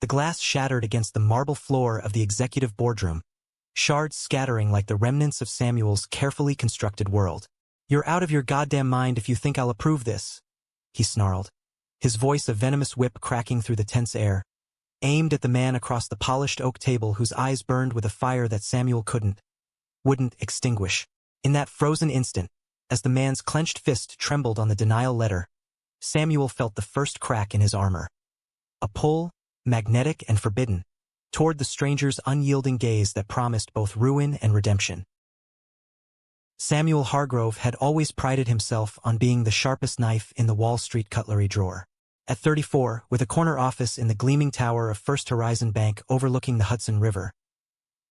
glass shattered against the marble floor of the executive boardroom, shards scattering like the remnants of Samuel's carefully constructed world. "You're out of your goddamn mind if you think I'll approve this," he snarled, his voice a venomous whip cracking through the tense air, aimed at the man across the polished oak table whose eyes burned with a fire that Samuel wouldn't extinguish. In that frozen instant, as the man's clenched fist trembled on the denial letter, Samuel felt the first crack in his armor. A pull, magnetic and forbidden, toward the stranger's unyielding gaze that promised both ruin and redemption. Samuel Hargrove had always prided himself on being the sharpest knife in the Wall Street cutlery drawer. At 34, with a corner office in the gleaming tower of First Horizon Bank overlooking the Hudson River,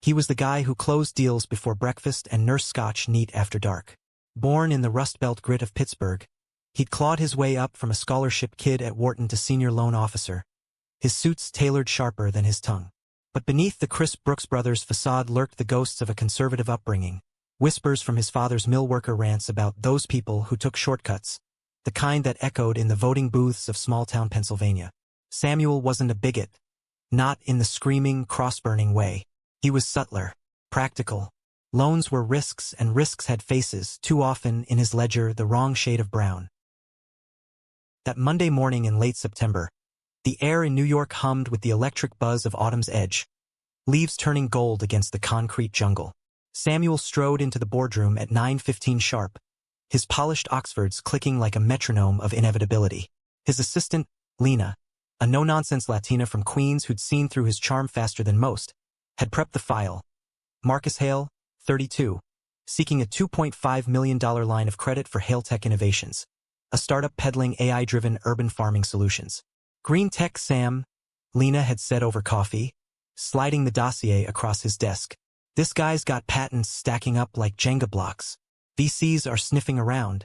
he was the guy who closed deals before breakfast and nursed scotch neat after dark. Born in the Rust Belt grit of Pittsburgh, he'd clawed his way up from a scholarship kid at Wharton to senior loan officer, his suits tailored sharper than his tongue. But beneath the crisp Brooks Brothers facade lurked the ghosts of a conservative upbringing, whispers from his father's mill worker rants about those people who took shortcuts, the kind that echoed in the voting booths of small-town Pennsylvania. Samuel wasn't a bigot, not in the screaming, cross-burning way. He was subtler, practical. Loans were risks, and risks had faces, too often in his ledger the wrong shade of brown. That Monday morning in late September, the air in New York hummed with the electric buzz of autumn's edge, leaves turning gold against the concrete jungle. Samuel strode into the boardroom at 9:15 sharp, his polished Oxfords clicking like a metronome of inevitability. His assistant, Lena, a no-nonsense Latina from Queens who'd seen through his charm faster than most, had prepped the file. Marcus Hale, 32, seeking a $2.5 million line of credit for Hale Tech Innovations, a startup peddling AI-driven urban farming solutions. Green Tech Sam, Lena had said over coffee, sliding the dossier across his desk. This guy's got patents stacking up like Jenga blocks. VCs are sniffing around,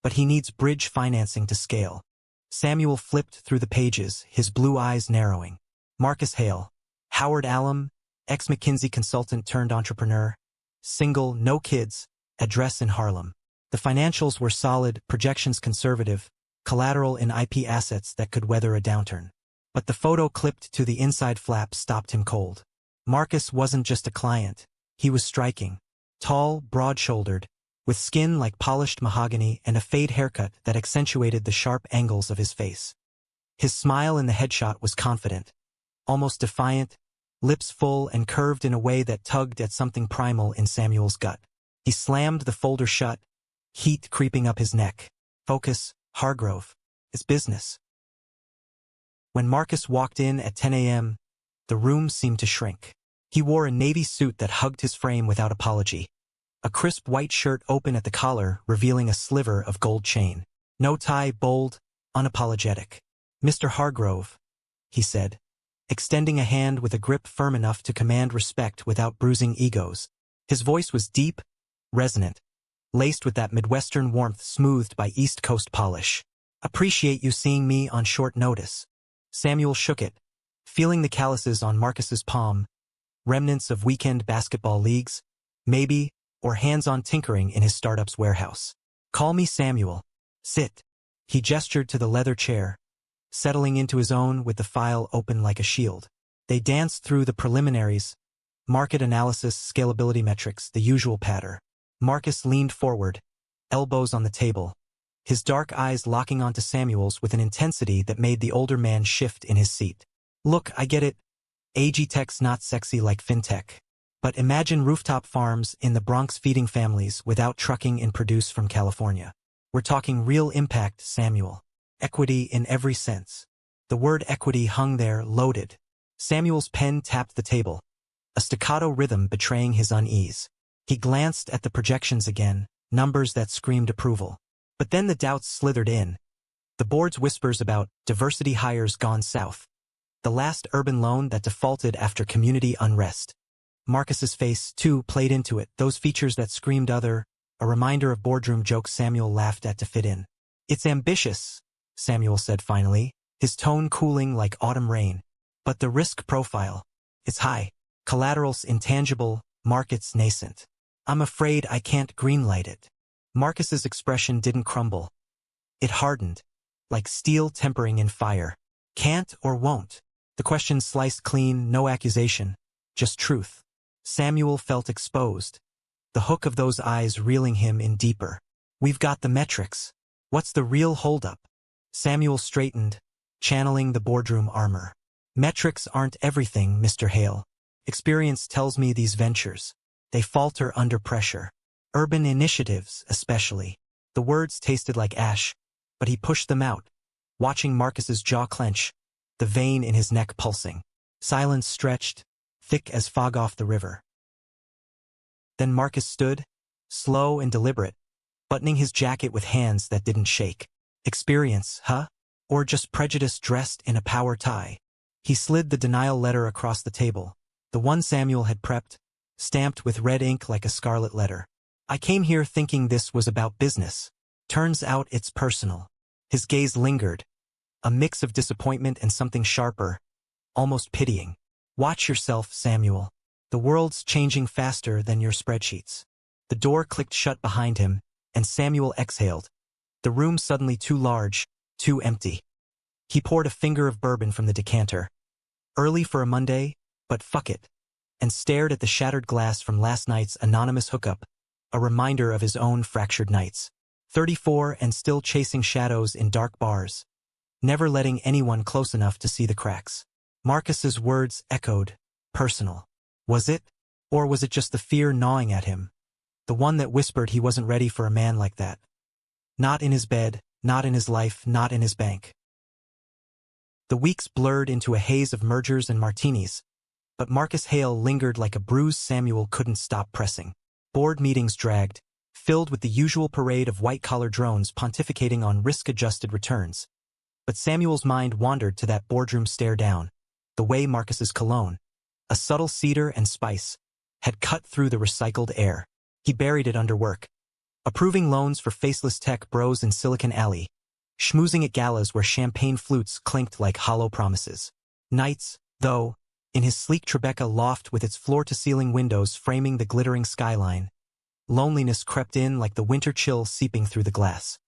but he needs bridge financing to scale. Samuel flipped through the pages, his blue eyes narrowing. Marcus Hale, Howard Allam, ex-McKinsey consultant turned entrepreneur, single, no kids, address in Harlem. The financials were solid, projections conservative, collateral in IP assets that could weather a downturn. But the photo clipped to the inside flap stopped him cold. Marcus wasn't just a client. He was striking. Tall, broad-shouldered, with skin like polished mahogany and a fade haircut that accentuated the sharp angles of his face. His smile in the headshot was confident, almost defiant, lips full and curved in a way that tugged at something primal in Samuel's gut. He slammed the folder shut, heat creeping up his neck. Focus, Hargrove. It's business. When Marcus walked in at 10 a.m., the room seemed to shrink. He wore a navy suit that hugged his frame without apology. A crisp white shirt open at the collar, revealing a sliver of gold chain. No tie, bold, unapologetic. "Mr. Hargrove," he said, extending a hand with a grip firm enough to command respect without bruising egos. His voice was deep, resonant, laced with that Midwestern warmth smoothed by East Coast polish. "Appreciate you seeing me on short notice." Samuel shook it, feeling the calluses on Marcus's palm, remnants of weekend basketball leagues, maybe, or hands-on tinkering in his startup's warehouse. "Call me Samuel. Sit." He gestured to the leather chair, settling into his own with the file open like a shield. They danced through the preliminaries, market analysis, scalability metrics, the usual patter. Marcus leaned forward, elbows on the table, his dark eyes locking onto Samuel's with an intensity that made the older man shift in his seat. "Look, I get it. Ag-tech's not sexy like fintech. But imagine rooftop farms in the Bronx feeding families without trucking in produce from California. We're talking real impact, Samuel. Equity in every sense." The word equity hung there, loaded. Samuel's pen tapped the table, a staccato rhythm betraying his unease. He glanced at the projections again, numbers that screamed approval. But then the doubts slithered in. The board's whispers about diversity hires gone south. The last urban loan that defaulted after community unrest. Marcus's face, too, played into it, those features that screamed other, a reminder of boardroom jokes Samuel laughed at to fit in. "It's ambitious," Samuel said finally, his tone cooling like autumn rain. "But the risk profile, it's high. Collateral's intangible, market's nascent. I'm afraid I can't greenlight it." Marcus's expression didn't crumble. It hardened, like steel tempering in fire. "Can't or won't?" The question sliced clean, no accusation, just truth. Samuel felt exposed, the hook of those eyes reeling him in deeper. We've got the metrics. What's the real holdup? Samuel straightened, channeling the boardroom armor. Metrics aren't everything, Mr. Hale. Experience tells me these ventures, they falter under pressure. Urban initiatives, especially. The words tasted like ash, but he pushed them out, watching Marcus's jaw clench, the vein in his neck pulsing. Silence stretched, thick as fog off the river. Then Marcus stood, slow and deliberate, buttoning his jacket with hands that didn't shake. Experience, huh? Or just prejudice dressed in a power tie? He slid the denial letter across the table, the one Samuel had prepped, stamped with red ink like a scarlet letter. I came here thinking this was about business. Turns out it's personal. His gaze lingered, a mix of disappointment and something sharper, almost pitying. Watch yourself, Samuel. The world's changing faster than your spreadsheets. The door clicked shut behind him, and Samuel exhaled, the room suddenly too large, too empty. He poured a finger of bourbon from the decanter. Early for a Monday, but fuck it, and stared at the shattered glass from last night's anonymous hookup, a reminder of his own fractured nights. 34 and still chasing shadows in dark bars, never letting anyone close enough to see the cracks. Marcus's words echoed, personal. Was it? Or was it just the fear gnawing at him? The one that whispered he wasn't ready for a man like that. Not in his bed, not in his life, not in his bank. The weeks blurred into a haze of mergers and martinis, but Marcus Hale lingered like a bruise Samuel couldn't stop pressing. Board meetings dragged, filled with the usual parade of white-collar drones pontificating on risk-adjusted returns. But Samuel's mind wandered to that boardroom stare down, the way Marcus's cologne, a subtle cedar and spice, had cut through the recycled air. He buried it under work, approving loans for faceless tech bros in Silicon Alley, schmoozing at galas where champagne flutes clinked like hollow promises. Nights, though, in his sleek Tribeca loft with its floor-to-ceiling windows framing the glittering skyline, loneliness crept in like the winter chill seeping through the glass.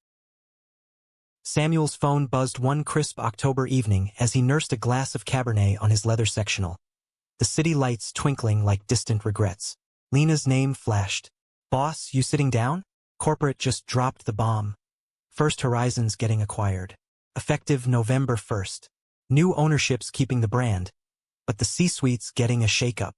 Samuel's phone buzzed one crisp October evening as he nursed a glass of Cabernet on his leather sectional, the city lights twinkling like distant regrets. Lena's name flashed. Boss, you sitting down? Corporate just dropped the bomb. First Horizons getting acquired. Effective November 1st. New ownership's keeping the brand, but the C-suite's getting a shake-up.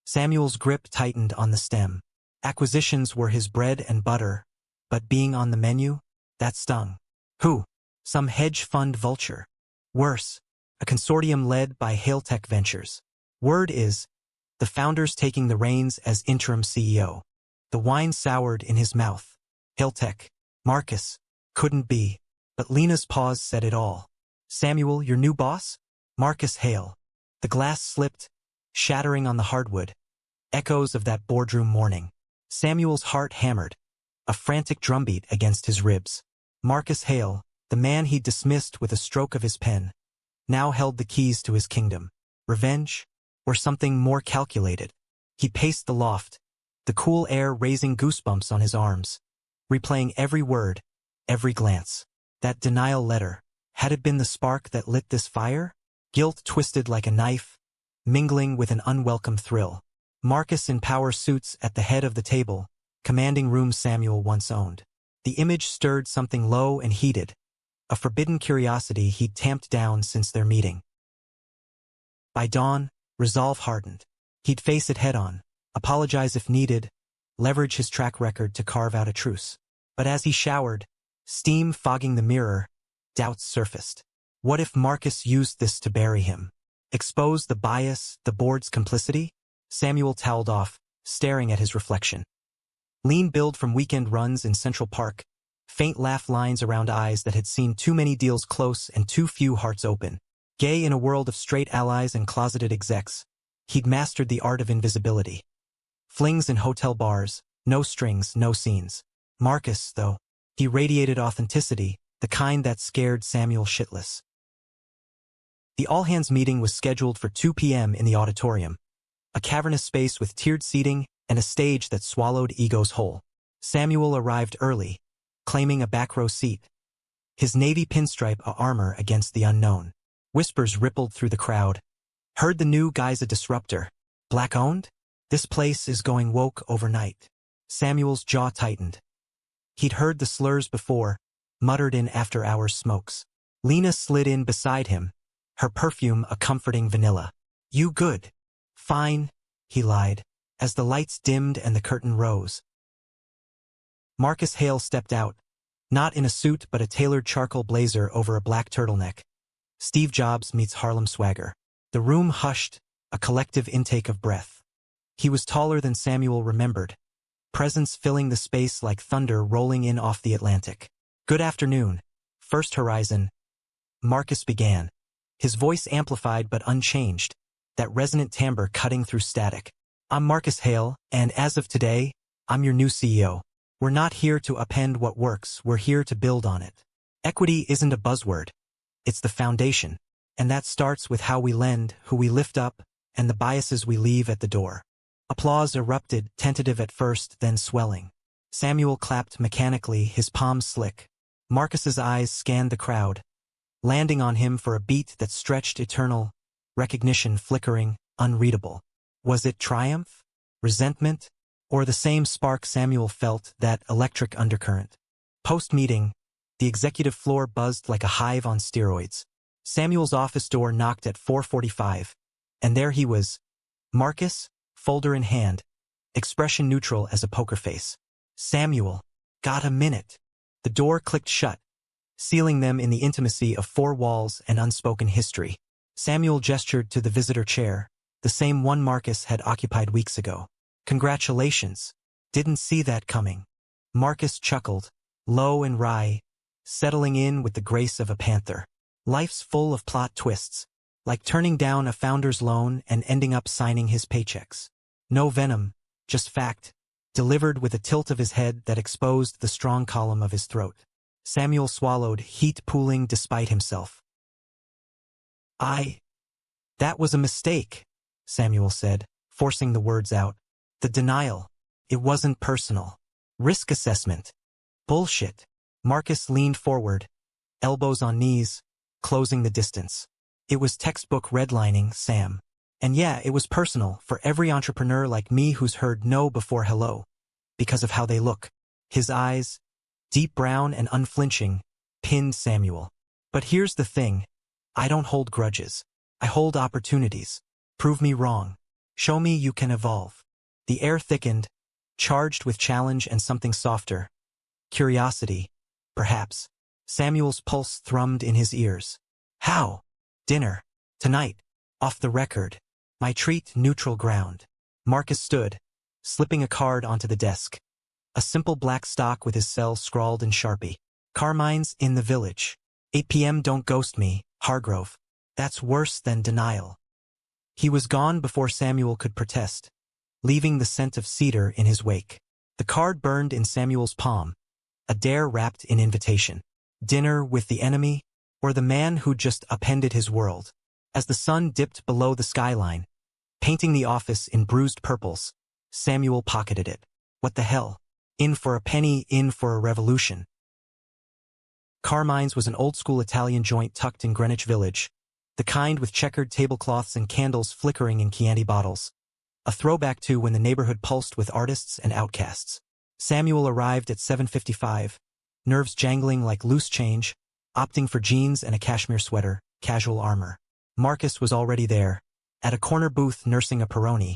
Samuel's grip tightened on the stem. Acquisitions were his bread and butter, but being on the menu, that stung. Who? Some hedge fund vulture. Worse, a consortium led by Haletech Ventures. Word is, the founders taking the reins as interim CEO. The wine soured in his mouth. Haletech. Marcus. Couldn't be. But Lena's pause said it all. Samuel, your new boss? Marcus Hale. The glass slipped, shattering on the hardwood. Echoes of that boardroom morning. Samuel's heart hammered, a frantic drumbeat against his ribs. Marcus Hale, the man he'd dismissed with a stroke of his pen, now held the keys to his kingdom. Revenge? Or something more calculated? He paced the loft, the cool air raising goosebumps on his arms, replaying every word, every glance. That denial letter, had it been the spark that lit this fire? Guilt twisted like a knife, mingling with an unwelcome thrill. Marcus in power suits at the head of the table, commanding room Samuel once owned. The image stirred something low and heated, a forbidden curiosity he'd tamped down since their meeting. By dawn, resolve hardened. He'd face it head-on, apologize if needed, leverage his track record to carve out a truce. But as he showered, steam fogging the mirror, doubts surfaced. What if Marcus used this to bury him? Expose the bias, the board's complicity? Samuel toweled off, staring at his reflection. Lean build from weekend runs in Central Park, faint laugh lines around eyes that had seen too many deals close and too few hearts open. Gay in a world of straight allies and closeted execs, he'd mastered the art of invisibility. Flings in hotel bars, no strings, no scenes. Marcus, though, he radiated authenticity, the kind that scared Samuel shitless. The all-hands meeting was scheduled for 2 p.m. in the auditorium, a cavernous space with tiered seating and a stage that swallowed egos whole. Samuel arrived early, claiming a back row seat, his navy pinstripe armor against the unknown. Whispers rippled through the crowd, Heard the new guy's a disruptor. Black-owned? This place is going woke overnight. Samuel's jaw tightened. He'd heard the slurs before, muttered in after-hours smokes. Lena slid in beside him, her perfume a comforting vanilla. You good? Fine, he lied, as the lights dimmed and the curtain rose. Marcus Hale stepped out, not in a suit but a tailored charcoal blazer over a black turtleneck. Steve Jobs meets Harlem swagger. The room hushed, a collective intake of breath. He was taller than Samuel remembered, presence filling the space like thunder rolling in off the Atlantic. Good afternoon, First Horizon. Marcus began, his voice amplified but unchanged, that resonant timbre cutting through static. I'm Marcus Hale, and as of today, I'm your new CEO. We're not here to append what works, we're here to build on it. Equity isn't a buzzword. It's the foundation, and that starts with how we lend, who we lift up, and the biases we leave at the door. Applause erupted, tentative at first, then swelling. Samuel clapped mechanically, his palms slick. Marcus's eyes scanned the crowd, landing on him for a beat that stretched eternal, recognition flickering, unreadable. Was it triumph? Resentment? Or the same spark Samuel felt, that electric undercurrent? Post-meeting, the executive floor buzzed like a hive on steroids. Samuel's office door knocked at 4:45, and there he was. Marcus, folder in hand, expression neutral as a poker face. Samuel, got a minute? The door clicked shut, sealing them in the intimacy of four walls and unspoken history. Samuel gestured to the visitor chair, the same one Marcus had occupied weeks ago. Congratulations. Didn't see that coming. Marcus chuckled, low and wry, settling in with the grace of a panther. Life's full of plot twists, like turning down a founder's loan and ending up signing his paychecks. No venom, just fact, delivered with a tilt of his head that exposed the strong column of his throat. Samuel swallowed, heat pooling despite himself. That was a mistake, Samuel said, forcing the words out. The denial. It wasn't personal. Risk assessment. Bullshit. Marcus leaned forward, elbows on knees, closing the distance. It was textbook redlining, Sam. And yeah, it was personal for every entrepreneur like me who's heard no before hello, because of how they look. His eyes, deep brown and unflinching, pinned Samuel. But here's the thing. I don't hold grudges. I hold opportunities. Prove me wrong. Show me you can evolve. The air thickened, charged with challenge and something softer. Curiosity, perhaps. Samuel's pulse thrummed in his ears. How? Dinner. Tonight. Off the record. My treat, neutral ground. Marcus stood, slipping a card onto the desk. A simple black stock with his cell scrawled in Sharpie. Carmine's in the village. 8 p.m. Don't ghost me, Hargrove. That's worse than denial. He was gone before Samuel could protest, leaving the scent of cedar in his wake. The card burned in Samuel's palm, a dare wrapped in invitation. Dinner with the enemy, or the man who just upended his world. As the sun dipped below the skyline, painting the office in bruised purples, Samuel pocketed it. What the hell? In for a penny, in for a revolution. Carmine's was an old-school Italian joint tucked in Greenwich Village, the kind with checkered tablecloths and candles flickering in Chianti bottles. A throwback to when the neighborhood pulsed with artists and outcasts. Samuel arrived at 7:55, nerves jangling like loose change, opting for jeans and a cashmere sweater, casual armor. Marcus was already there, at a corner booth nursing a Peroni,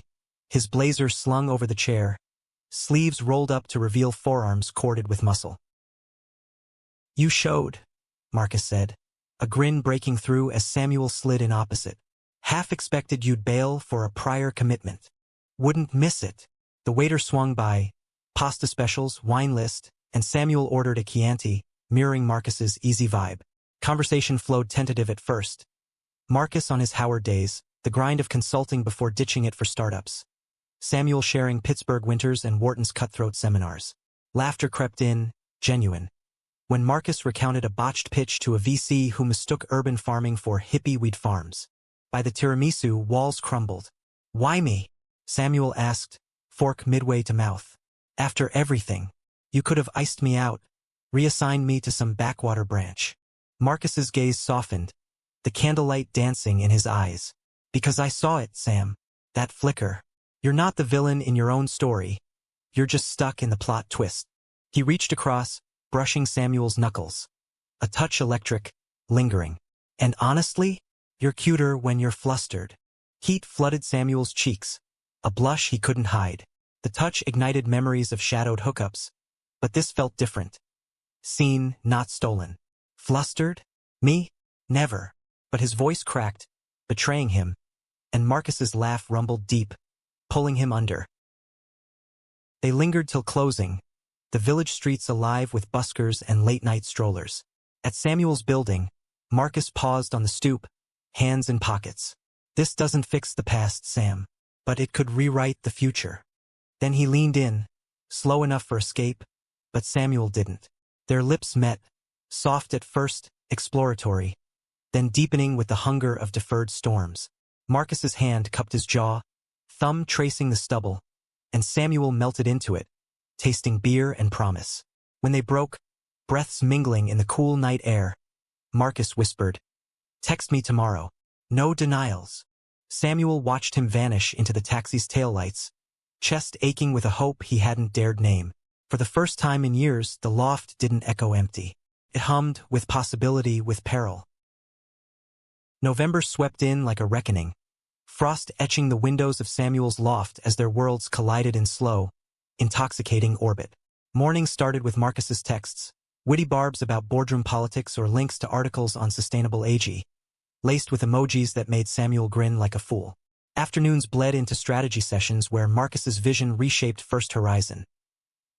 his blazer slung over the chair, sleeves rolled up to reveal forearms corded with muscle. You showed, Marcus said, a grin breaking through as Samuel slid in opposite. Half expected you'd bail for a prior commitment. Wouldn't miss it. The waiter swung by, pasta specials, wine list, and Samuel ordered a Chianti, mirroring Marcus's easy vibe. Conversation flowed tentative at first. Marcus on his Howard days, the grind of consulting before ditching it for startups. Samuel sharing Pittsburgh winters and Wharton's cutthroat seminars. Laughter crept in, genuine. When Marcus recounted a botched pitch to a VC who mistook urban farming for hippie wheat farms. By the tiramisu, walls crumbled. Why me? Samuel asked, fork midway to mouth. After everything, you could have iced me out, reassigned me to some backwater branch. Marcus's gaze softened, the candlelight dancing in his eyes. Because I saw it, Sam. That flicker. You're not the villain in your own story. You're just stuck in the plot twist. He reached across, brushing Samuel's knuckles. A touch electric, lingering. And honestly, you're cuter when you're flustered. Heat flooded Samuel's cheeks. A blush he couldn't hide. The touch ignited memories of shadowed hookups. But this felt different. Seen, not stolen. Flustered? Me? Never. But his voice cracked, betraying him, and Marcus's laugh rumbled deep, pulling him under. They lingered till closing, the village streets alive with buskers and late-night strollers. At Samuel's building, Marcus paused on the stoop, hands in pockets. This doesn't fix the past, Sam, but it could rewrite the future. Then he leaned in, slow enough for escape, but Samuel didn't. Their lips met, soft at first, exploratory, then deepening with the hunger of deferred storms. Marcus's hand cupped his jaw, thumb tracing the stubble, and Samuel melted into it, tasting beer and promise. When they broke, breaths mingling in the cool night air, Marcus whispered, "Text me tomorrow." No denials. Samuel watched him vanish into the taxi's taillights, chest aching with a hope he hadn't dared name. For the first time in years, the loft didn't echo empty. It hummed with possibility, with peril. November swept in like a reckoning, frost etching the windows of Samuel's loft as their worlds collided in slow, intoxicating orbit. Morning started with Marcus's texts, witty barbs about boardroom politics or links to articles on sustainable aging, laced with emojis that made Samuel grin like a fool. Afternoons bled into strategy sessions where Marcus's vision reshaped First Horizon.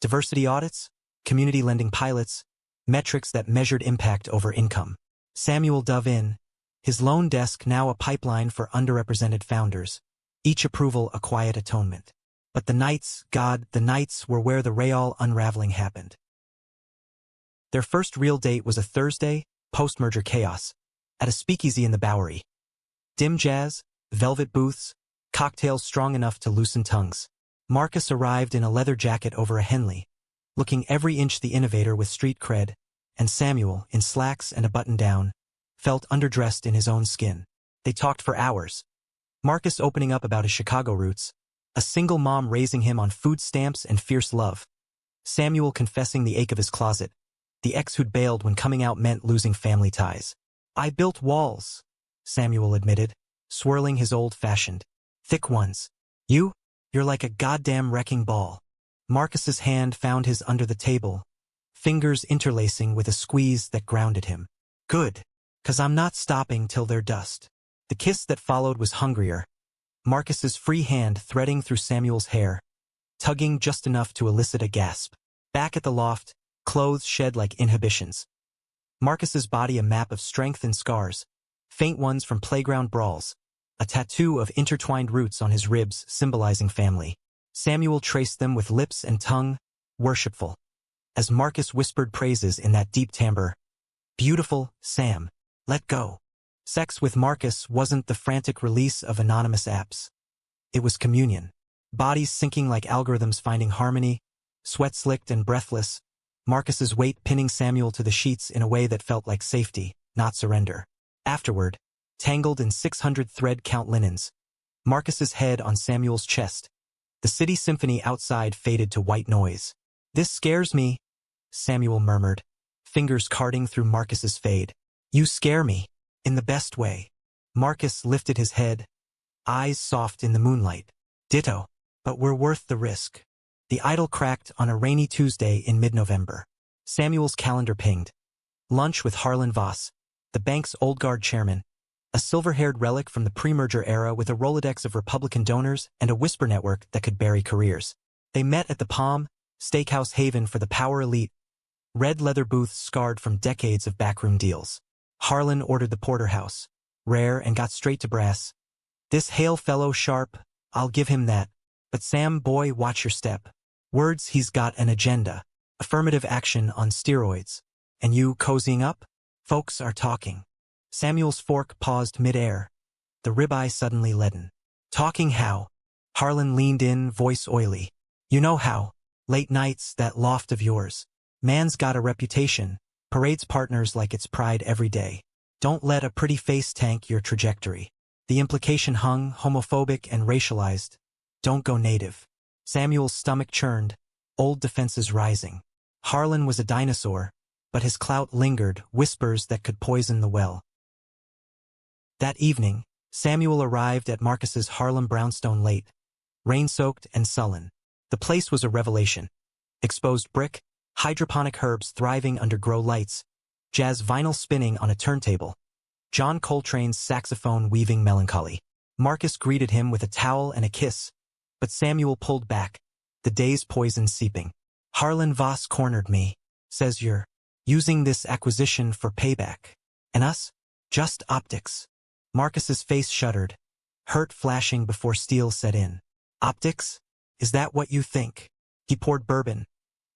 Diversity audits, community lending pilots, metrics that measured impact over income. Samuel dove in, his lone desk now a pipeline for underrepresented founders, each approval a quiet atonement. But the nights, the nights were where the real unraveling happened. Their first real date was a Thursday, post-merger chaos, at a speakeasy in the Bowery. Dim jazz, velvet booths, cocktails strong enough to loosen tongues. Marcus arrived in a leather jacket over a Henley, looking every inch the innovator with street cred, and Samuel, in slacks and a button-down, felt underdressed in his own skin. They talked for hours. Marcus opening up about his Chicago roots, a single mom raising him on food stamps and fierce love. Samuel confessing the ache of his closet, the ex who'd bailed when coming out meant losing family ties. "I built walls," Samuel admitted, swirling his old-fashioned, thick ones. You're like a goddamn wrecking ball." Marcus's hand found his under the table, fingers interlacing with a squeeze that grounded him. "Good, 'cause I'm not stopping till they're dust." The kiss that followed was hungrier, Marcus's free hand threading through Samuel's hair, tugging just enough to elicit a gasp. Back at the loft, clothes shed like inhibitions. Marcus's body a map of strength and scars, faint ones from playground brawls, a tattoo of intertwined roots on his ribs symbolizing family. Samuel traced them with lips and tongue, worshipful, as Marcus whispered praises in that deep timbre. "Beautiful, Sam. Let go." Sex with Marcus wasn't the frantic release of anonymous apps. It was communion. Bodies syncing like algorithms finding harmony, sweat slicked and breathless, Marcus's weight pinning Samuel to the sheets in a way that felt like safety, not surrender. Afterward, tangled in 600 thread count linens, Marcus's head on Samuel's chest, the city symphony outside faded to white noise. "This scares me," Samuel murmured, fingers carding through Marcus's fade. "You scare me. In the best way." Marcus lifted his head, eyes soft in the moonlight. "Ditto. But we're worth the risk." The idol cracked on a rainy Tuesday in mid-November. Samuel's calendar pinged. Lunch with Harlan Voss, the bank's old guard chairman, a silver-haired relic from the pre-merger era with a Rolodex of Republican donors and a whisper network that could bury careers. They met at the Palm, steakhouse haven for the power elite, red leather booths scarred from decades of backroom deals. Harlan ordered the porterhouse, rare and got straight to brass. "This hail fellow sharp, I'll give him that. But Sam, boy, watch your step. Words, he's got an agenda. Affirmative action on steroids. And you cozying up? Folks are talking." Samuel's fork paused mid-air, the ribeye suddenly leaden. "Talking how?" Harlan leaned in, voice oily. "You know how. Late nights, that loft of yours. Man's got a reputation, parades partners like it's pride every day. Don't let a pretty face tank your trajectory." The implication hung, homophobic and racialized. Don't go native. Samuel's stomach churned, old defenses rising. Harlan was a dinosaur, but his clout lingered, whispers that could poison the well. That evening, Samuel arrived at Marcus's Harlem brownstone late, rain-soaked and sullen. The place was a revelation. Exposed brick, hydroponic herbs thriving under grow lights, jazz vinyl spinning on a turntable, John Coltrane's saxophone weaving melancholy. Marcus greeted him with a towel and a kiss, but Samuel pulled back, the day's poison seeping. Harlan Voss cornered me, says you're using this acquisition for payback. And us? Just optics. Marcus's face shuddered, hurt flashing before steel set in. Optics? Is that what you think? He poured bourbon.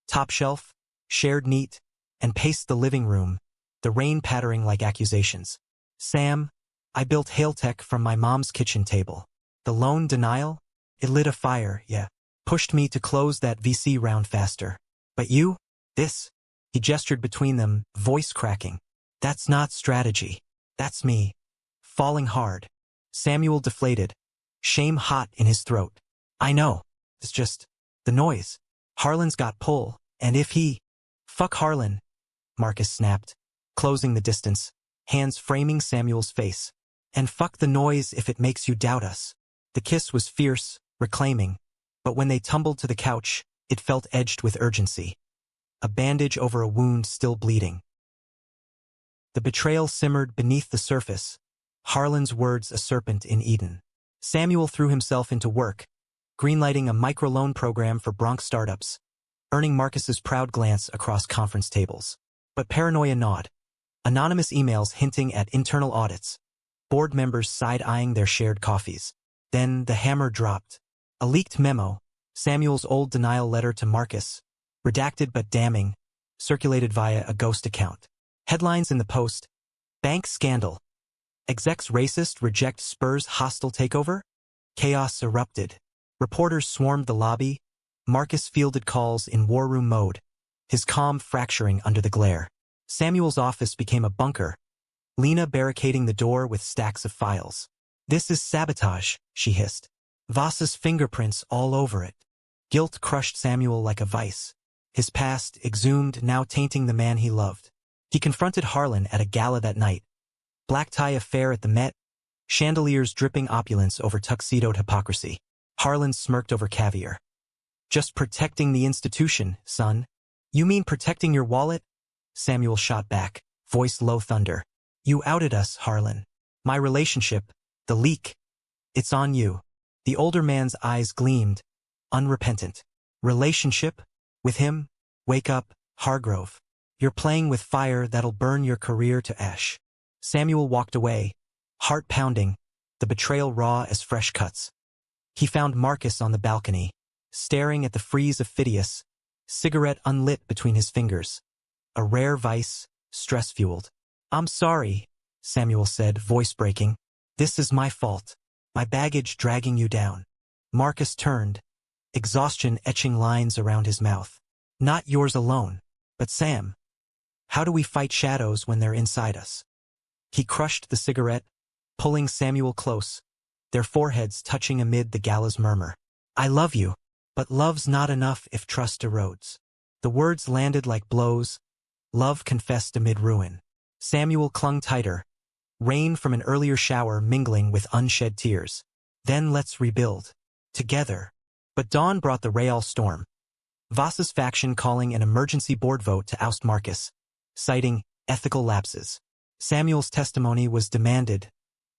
Top shelf, shared neat, and paced the living room, the rain pattering like accusations. Sam, I built Hailtech from my mom's kitchen table. The loan denial? It lit a fire, yeah. Pushed me to close that VC round faster. But you? This? He gestured between them, voice cracking. That's not strategy. That's me. Falling hard. Samuel deflated, shame hot in his throat. I know. It's just the noise. Harlan's got pull, and if he... Fuck Harlan, Marcus snapped, closing the distance, hands framing Samuel's face. And fuck the noise if it makes you doubt us. The kiss was fierce, reclaiming, but when they tumbled to the couch, it felt edged with urgency. A bandage over a wound still bleeding. The betrayal simmered beneath the surface, Harlan's words a serpent in Eden. Samuel threw himself into work, greenlighting a microloan program for Bronx startups, earning Marcus's proud glance across conference tables. But paranoia gnawed. Anonymous emails hinting at internal audits, board members side-eyeing their shared coffees. Then the hammer dropped. A leaked memo, Samuel's old denial letter to Marcus, redacted but damning, circulated via a ghost account. Headlines in the Post: Bank scandal. Execs racist reject Spurs hostile takeover? Chaos erupted. Reporters swarmed the lobby. Marcus fielded calls in war room mode, his calm fracturing under the glare. Samuel's office became a bunker, Lena barricading the door with stacks of files. This is sabotage, she hissed. Voss's fingerprints all over it. Guilt crushed Samuel like a vice. His past, exhumed, now tainting the man he loved. He confronted Harlan at a gala that night. Black tie affair at the Met, chandeliers dripping opulence over tuxedoed hypocrisy. Harlan smirked over caviar. Just protecting the institution, son. You mean protecting your wallet? Samuel shot back, voice low thunder. You outed us, Harlan. My relationship, the leak. It's on you. The older man's eyes gleamed, unrepentant. Relationship? With him? Wake up, Hargrove. You're playing with fire that'll burn your career to ash. Samuel walked away, heart pounding, the betrayal raw as fresh cuts. He found Marcus on the balcony, staring at the frieze of Phidias, cigarette unlit between his fingers. A rare vice, stress-fueled. I'm sorry, Samuel said, voice breaking. This is my fault. My baggage dragging you down. Marcus turned, exhaustion etching lines around his mouth. Not yours alone, but Sam. How do we fight shadows when they're inside us? He crushed the cigarette, pulling Samuel close, their foreheads touching amid the gala's murmur. I love you, but love's not enough if trust erodes. The words landed like blows, love confessed amid ruin. Samuel clung tighter, rain from an earlier shower mingling with unshed tears. Then let's rebuild. Together. But dawn brought the Real storm. Voss's faction calling an emergency board vote to oust Marcus, citing ethical lapses. Samuel's testimony was demanded,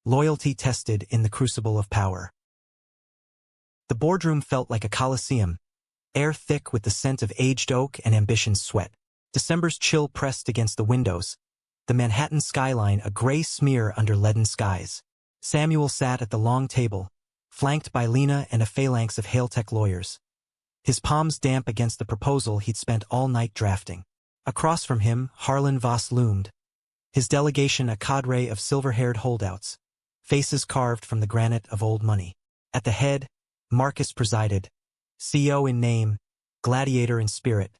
loyalty tested in the crucible of power. The boardroom felt like a coliseum, air thick with the scent of aged oak and ambition's sweat. December's chill pressed against the windows, the Manhattan skyline a gray smear under leaden skies. Samuel sat at the long table, flanked by Lena and a phalanx of Hailtech lawyers. His palms damp against the proposal he'd spent all night drafting. Across from him, Harlan Voss loomed, his delegation a cadre of silver-haired holdouts, faces carved from the granite of old money. At the head, Marcus presided, CEO in name, gladiator in spirit,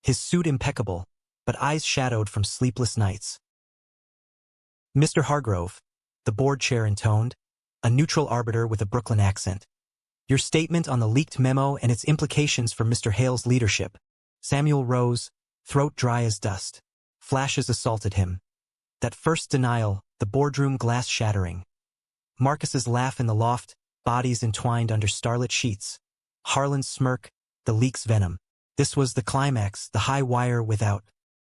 his suit impeccable, but eyes shadowed from sleepless nights. Mr. Hargrove, the board chair intoned, a neutral arbiter with a Brooklyn accent. Your statement on the leaked memo and its implications for Mr. Hale's leadership. Samuel rose, throat dry as dust. Flashes assaulted him. That first denial, the boardroom glass shattering. Marcus's laugh in the loft, bodies entwined under starlit sheets. Harlan's smirk, the leak's venom. This was the climax, the high wire without